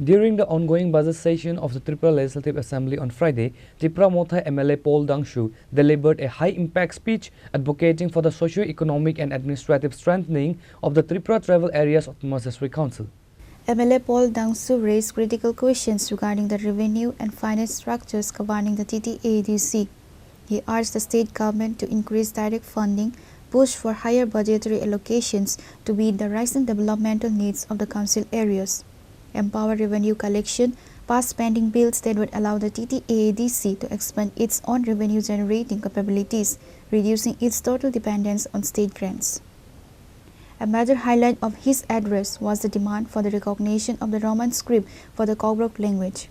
During the ongoing budget session of the Tripura Legislative Assembly on Friday, Tipra Motha MLA Paul Dangshu delivered a high-impact speech advocating for the socio-economic and administrative strengthening of the Tripura tribal areas of the Masasri Council. MLA Paul Dangshu raised critical questions regarding the revenue and finance structures governing the TTAADC. He urged the state government to increase direct funding, push for higher budgetary allocations to meet the rising developmental needs of the council areas, empower revenue collection, pass spending bills that would allow the TTAADC to expand its own revenue generating capabilities, reducing its total dependence on state grants. A major highlight of his address was the demand for the recognition of the Roman script for the Khorang language.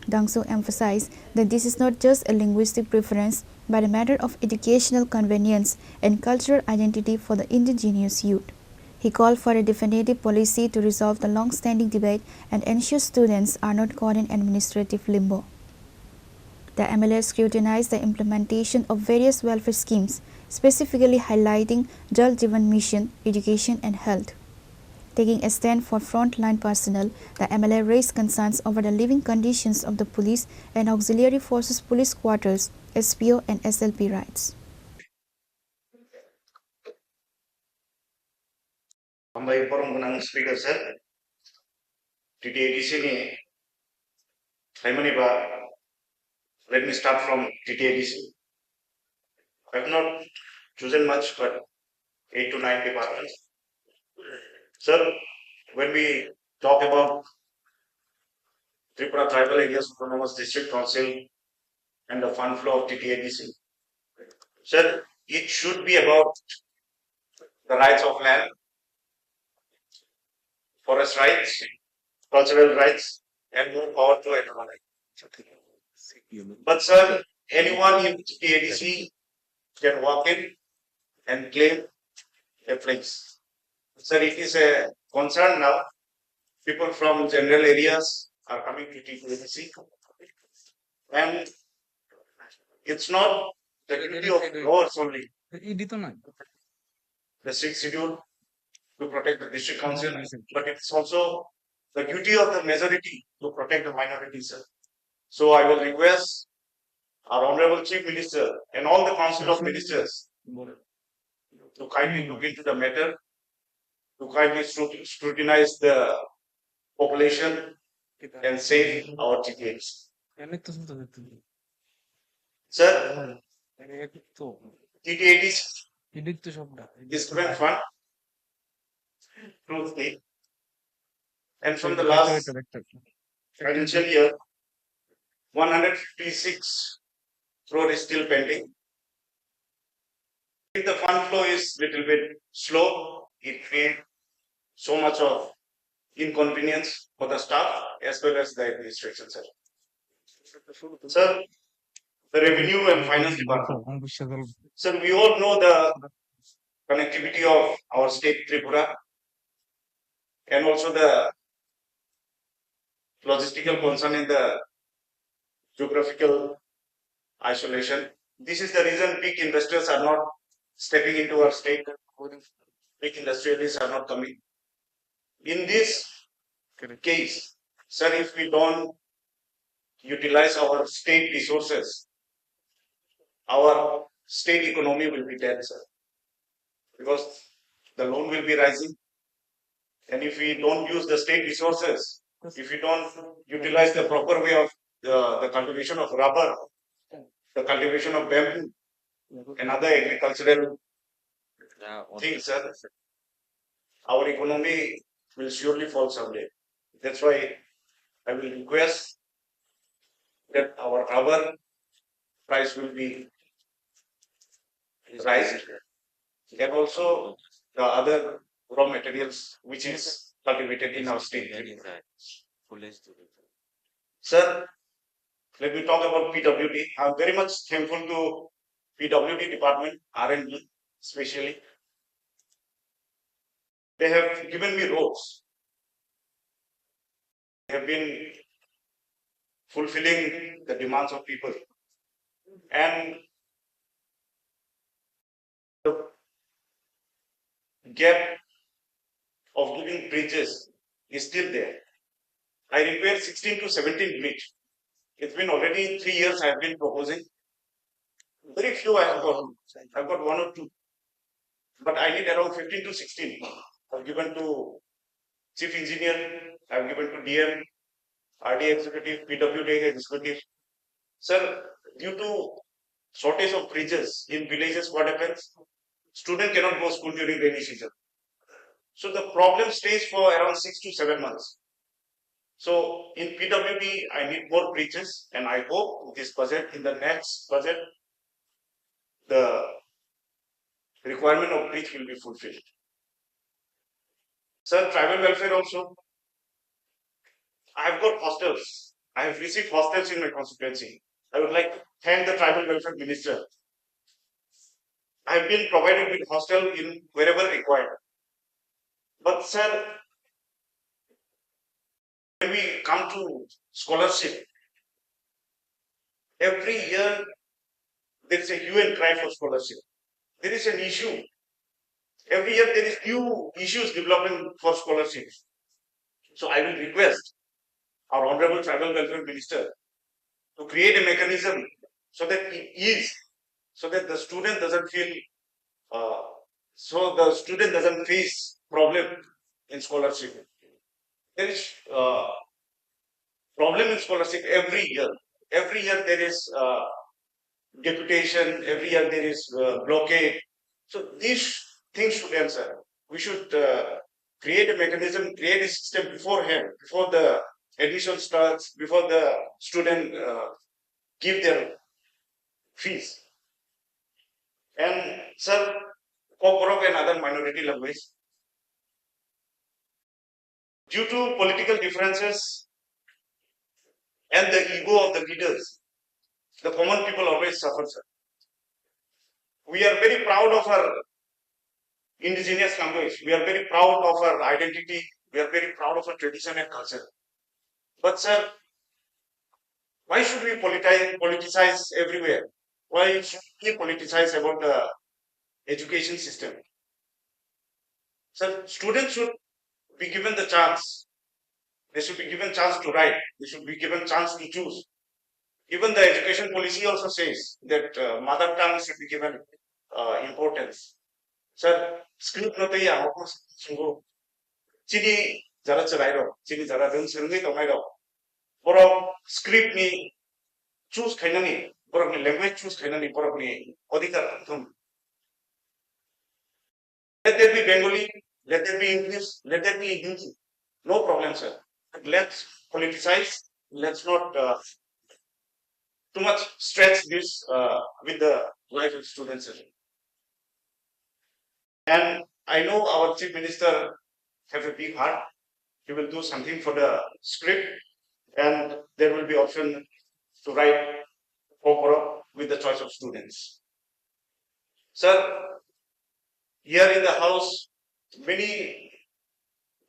Dangshu emphasized that this is not just a linguistic preference, but a matter of educational convenience and cultural identity for the indigenous youth. He called for a definitive policy to resolve the long-standing debate and ensure students are not caught in administrative limbo. The MLA scrutinized the implementation of various welfare schemes, specifically highlighting Jal Jeevan Mission, education and health. Taking a stand for frontline personnel, the MLA raised concerns over the living conditions of the police and auxiliary forces police quarters, SPO and SLP rights. Hambai forum gunang speaker sir, TTAADC ni Haimani ba. Let me start from TTAADC. I have not chosen much, but 8 to 9 departments. Sir, when we talk about Tripura Tribal Areas Autonomous District Council and the fund flow of TTAADC, sir, it should be about the rights of land, forest rights, cultural rights, and more power to everyone. But sir, anyone in TTAADC can walk in and claim a place. Sir, it is a concern now. People from general areas are coming to TTAADC, and it's not the duty of laws only. The sixth schedule to protect the district council, but it's also the duty of the majority to protect the minorities. Sir. So I will request our Honorable Chief Minister and all the Council of Ministers to kindly look into the matter, to kindly scrutinize the population and save our TTAs. Sir, TTAD is given fund through state, and from the last financial year, 156 crore is still pending. If the fund flow is little bit slow, it creates so much of inconvenience for the staff as well as the administration, sir. Sir, the revenue and finance department. Sir, we all know the connectivity of our state Tripura and also the logistical concern in the geographical isolation. This is the reason big investors are not stepping into our state. Big industrialists are not coming. In this case, sir, if we don't utilize our state resources, our state economy will be dead, sir. Because the loan will be rising. And if we don't use the state resources, if we don't utilize the proper way of the cultivation of rubber, the cultivation of bamboo, and other agricultural things, sir, our economy will surely fall someday. That's why I will request that our rubber price will be raised, and also the other raw materials which is cultivated in our state. Sir, let me talk about PWD. I'm very much thankful to PWD department, R&D especially. They have given me roads. They have been fulfilling the demands of people. And the gap of giving bridges is still there. I require 16 to 17 bleach. It's been already 3 years I have been proposing. Very few I have got. I've got one or two. But I need around 15 to 16. I've given to Chief Engineer, I've given to DM, RD Executive, PWD Executive. Sir, due to shortage of bridges in villages, what happens? Student cannot go school during rainy season. So the problem stays for around 6 to 7 months. So in PWD, I need more bridges, and I hope this budget, in the next budget, the requirement of bridge will be fulfilled. Sir, tribal welfare also. I have got hostels. I have received hostels in my constituency. I would like to thank the tribal welfare minister. I have been provided with hostel in wherever required. But sir, when we come to scholarship, every year there is a hue and cry for scholarship. There is an issue. Every year there is new issues developing for scholarships. So I will request our Honorable Tribal Welfare Minister to create a mechanism so that it is, so that the student doesn't feel, so the student doesn't face problem in scholarship. There is problem in scholarship every year. Every year there is deputation. Every year there is blockade. So these things should answer. We should create a mechanism, create a system beforehand, before the admission starts, before the student give their fees. And sir, Khorang and other minority language, due to political differences and the ego of the leaders, the common people always suffer, sir. We are very proud of our indigenous language. We are very proud of our identity. We are very proud of our tradition and culture. But sir, why should we politicize everywhere? Why should we politicize about the education system? Sir, students should be given the chance. They should be given chance to write. They should be given chance to choose. Even the education policy also says that mother tongue should be given importance. Sir, script no tei ako sungguh. Chini jara cherairo, chini jara deng serngi tomairo. Borok script ni choose kainani, borok ni language choose kainani, borok ni odikar thum. Let there be Bengali, let there be English, let there be Hindi. No problem, sir. But let's politicize. Let's not too much stretch this with the life of students. And I know our chief minister have a big heart. He will do something for the script, and there will be option to write Khorang with the choice of students. Sir, here in the house, many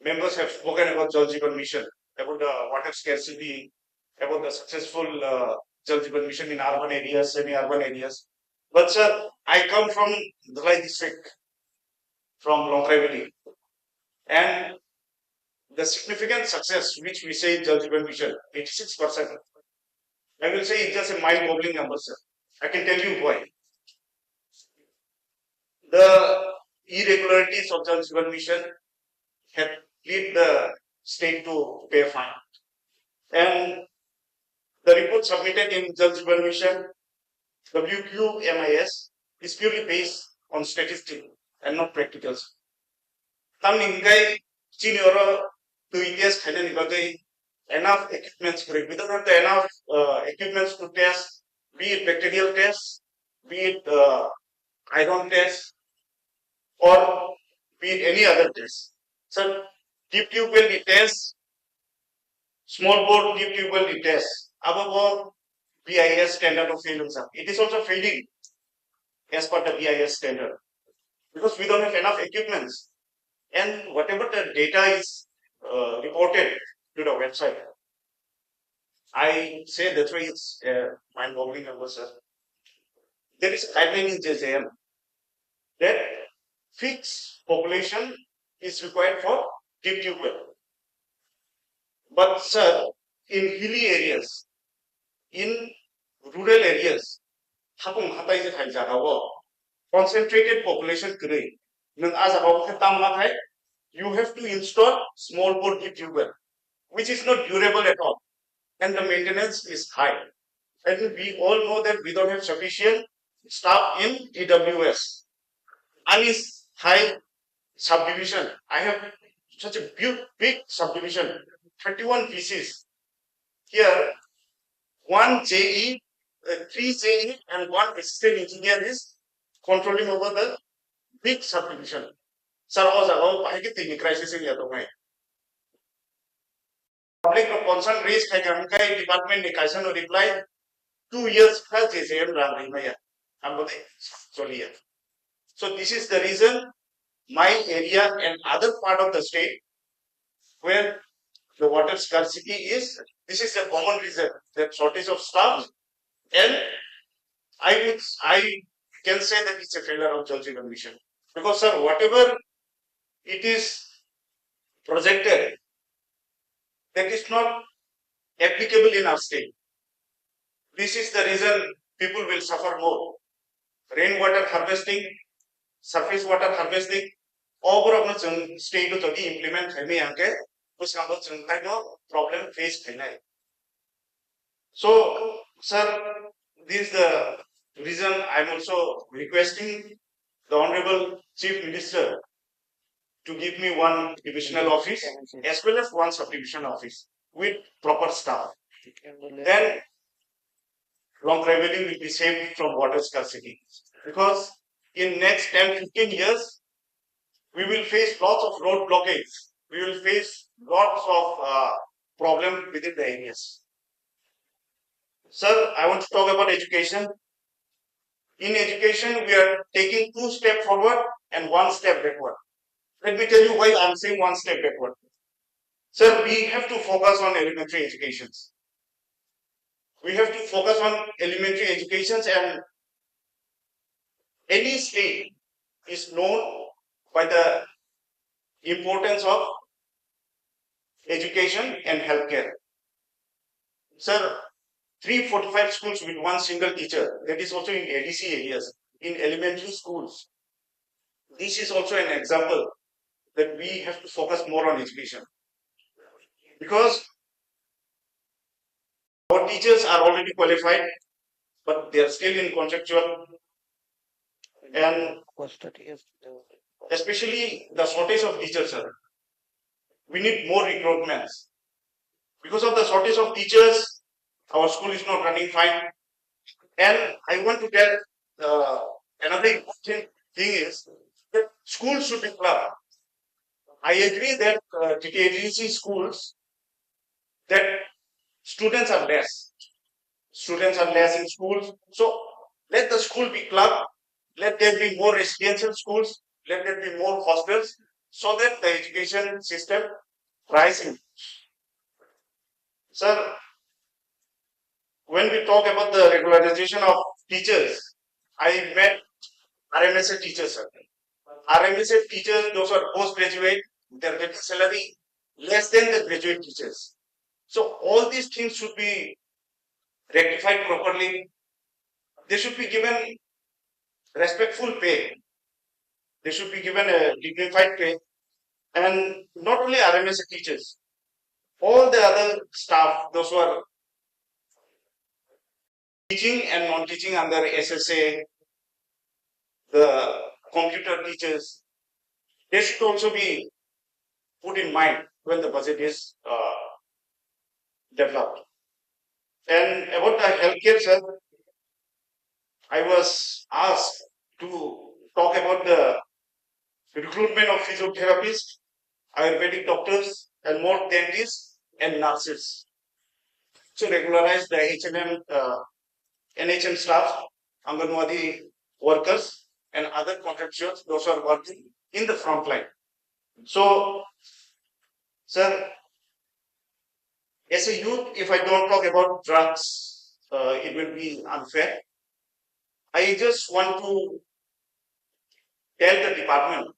members have spoken about Jal Jeevan Mission, about the water scarcity, about the successful Jal Jeevan Mission in urban areas, semi-urban areas. But sir, I come from Dhalai district, from Longkrai Valley, and the significant success which we say in Jal Jeevan Mission, 86%, I will say it's just a mind-boggling number, sir. I can tell you why. The irregularities of Jal Jeevan Mission had led the state to pay a fine. And the report submitted in Jal Jeevan Mission, WQMIS, is purely based on statistics and not practicals. Tam ningai Chini oro to ETS kainan ibagai enough equipments for it. We don't have the enough equipments to test, be it bacterial tests, be it iron tests, or be it any other test. So deep tube well test, small bore deep tube well test. Above all, BIS standard of failures. It is also failing as per the BIS standard because we don't have enough equipments, and whatever the data is reported to the website, I say that's why it's mind-boggling number, sir. There is a guideline in JJM that fixed population is required for deep tube well. But sir, in hilly areas, in rural areas, hakung hatai je khai jagawo concentrated population kre. Nang ajagawo khatam ma khai, you have to install small bore tube well, which is not durable at all, and the maintenance is high. And we all know that we don't have sufficient staff in TWS. And is high subdivision. I have such a big subdivision, 31 pieces. Here, one JE, three JE, and one assistant engineer is controlling over the big subdivision. Sir, also, I get the crisis in the domain. Public concern raised by the department, the reply 2 years plus JCM Ramaya. So this is the reason my area and other part of the state where the water scarcity is, this is a common reason, the shortage of staff, and I can say that it's a failure of Jal Jeevan Mission. Because sir, whatever it is projected, that is not applicable in our state. This is the reason people will suffer more. Rainwater harvesting, surface water harvesting, overall state to implement problem faced. So, sir, this is the reason I'm also requesting the Honorable Chief Minister to give me one divisional office as well as one subdivision office with proper staff. Then long revenue will be saved from water scarcity. Because in next 10-15 years, we will face lots of road blockades. We will face lots of problems within the areas. Sir, I want to talk about education. In education, we are taking 2 steps forward and 1 step backward. Let me tell you why I'm saying 1 step backward. Sir, we have to focus on elementary educations. We have to focus on elementary educations, and any state is known by the importance of education and healthcare. Sir, 345 schools with one single teacher, that is also in ADC areas, in elementary schools. This is also an example that we have to focus more on education. Because our teachers are already qualified, but they are still in contractual, and especially the shortage of teachers, sir. We need more recruitments. Because of the shortage of teachers, our school is not running fine. And I want to tell another important thing is that schools should be club. I agree that TTAADC schools, that students are less. Students are less in schools. So let the school be club. Let there be more residential schools. Let there be more hostels so that the education system rises. Sir, when we talk about the regularization of teachers, I met RMSA teachers, sir. RMSA teachers, those are postgraduate, their getting salary less than the graduate teachers. So all these things should be rectified properly. They should be given respectful pay. They should be given a dignified pay. And not only RMSA teachers, all the other staff, those who are teaching and non-teaching under SSA, the computer teachers, they should also be put in mind when the budget is developed. And about the healthcare, sir, I was asked to talk about the recruitment of physiotherapists, Ayurvedic doctors, and more dentists and nurses. To regularize the NHM staff, Anganwadi workers, and other contractors, those who are working in the front line. So, sir, as a youth, if I don't talk about drugs, it will be unfair. I just want to tell the department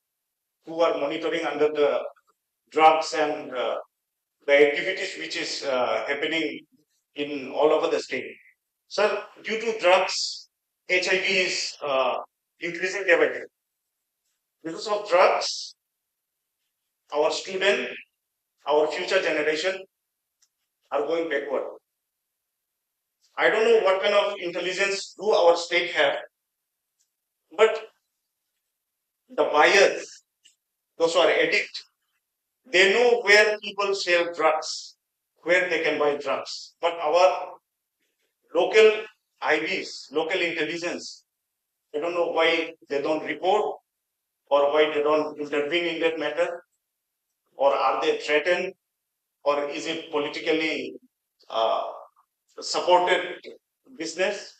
who are monitoring under the drugs and the activities which is happening in all over the state. Sir, due to drugs, HIV is increasing day by day. Because of drugs, our student, our future generation are going backward. I don't know what kind of intelligence do our state have, but the buyers, those who are addicts, they know where people sell drugs, where they can buy drugs. But our local IBs, local intelligence, I don't know why they don't report or why they don't intervene in that matter, or are they threatened, or is it politically supported business?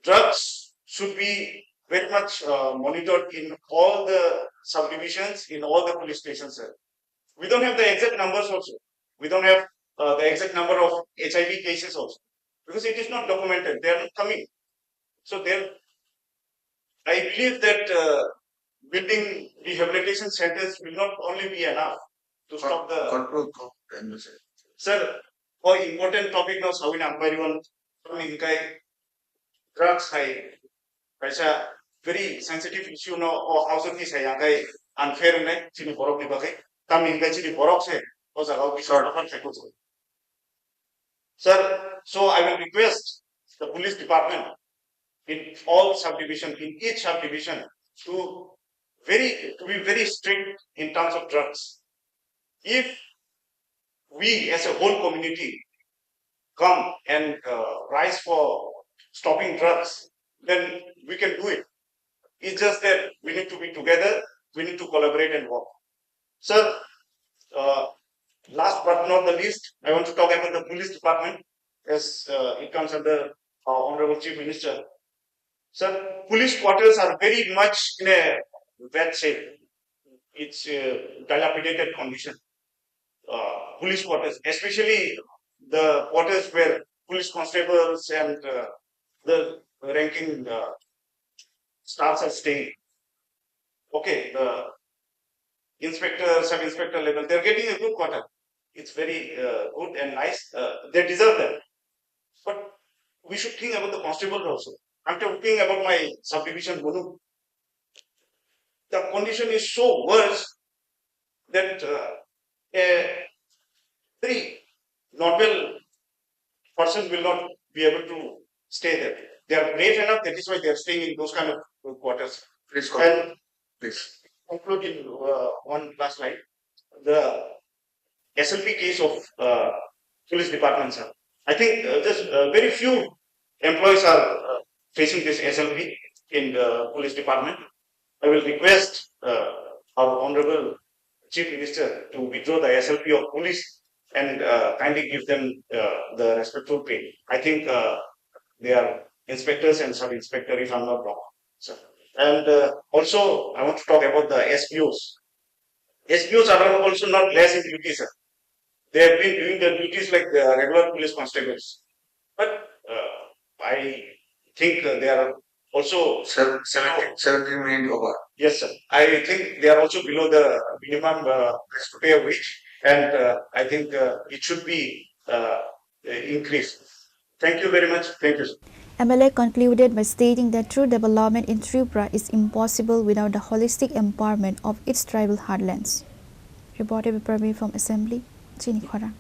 Drugs should be very much monitored in all the subdivisions, in all the police stations. Sir. We don't have the exact numbers also. We don't have the exact number of HIV cases also, because it is not documented. They are not coming. So there, I believe that building rehabilitation centers will not only be enough to stop the control. Sir, for important topic now, Sawin Ampariwan, drugs, very sensitive issue now, or how is it unfair, Chini Borok Nibake, coming the Chini Borok say, was allowed to sort of Sir, so I will request the police department in all subdivision, in each subdivision, to be very strict in terms of drugs. If we as a whole community come and rise for stopping drugs, then we can do it. It's just that we need to be together, we need to collaborate and work. Sir, last but not the least, I want to talk about the police department as it comes under our Honorable Chief Minister. Sir, police quarters are very much in a bad shape. It's a dilapidated condition. Police quarters, especially the quarters where police constables and the ranking staffs are staying. Okay, the inspector, sub-inspector level, they're getting a good quarter. It's very good and nice. They deserve that. But we should think about the constables also. I'm talking about my subdivision, Gunu. The condition is so worse that a very normal person will not be able to stay there. They are brave enough, that is why they are staying in those kind of quarters. Please conclude in one last slide. The SLP case of police department, sir. I think just very few employees are facing this SLP in the police department. I will request our Honorable Chief Minister to withdraw the SLP of police and kindly give them the respectful pay. I think they are inspectors and sub-inspector, if I'm not wrong. Sir. And also, I want to talk about the SPOs. SPOs are also not less in duty, sir. They have been doing their duties like the regular police constables. But I think they are also 17 million over. Yes, sir. I think they are also below the minimum pay wage, and I think it should be increased. Thank you very much. Thank you, sir. MLA concluded by stating that true development in Tripura is impossible without the holistic empowerment of its tribal heartlands. Reported by Praveen from Assembly, Chini, Khorang.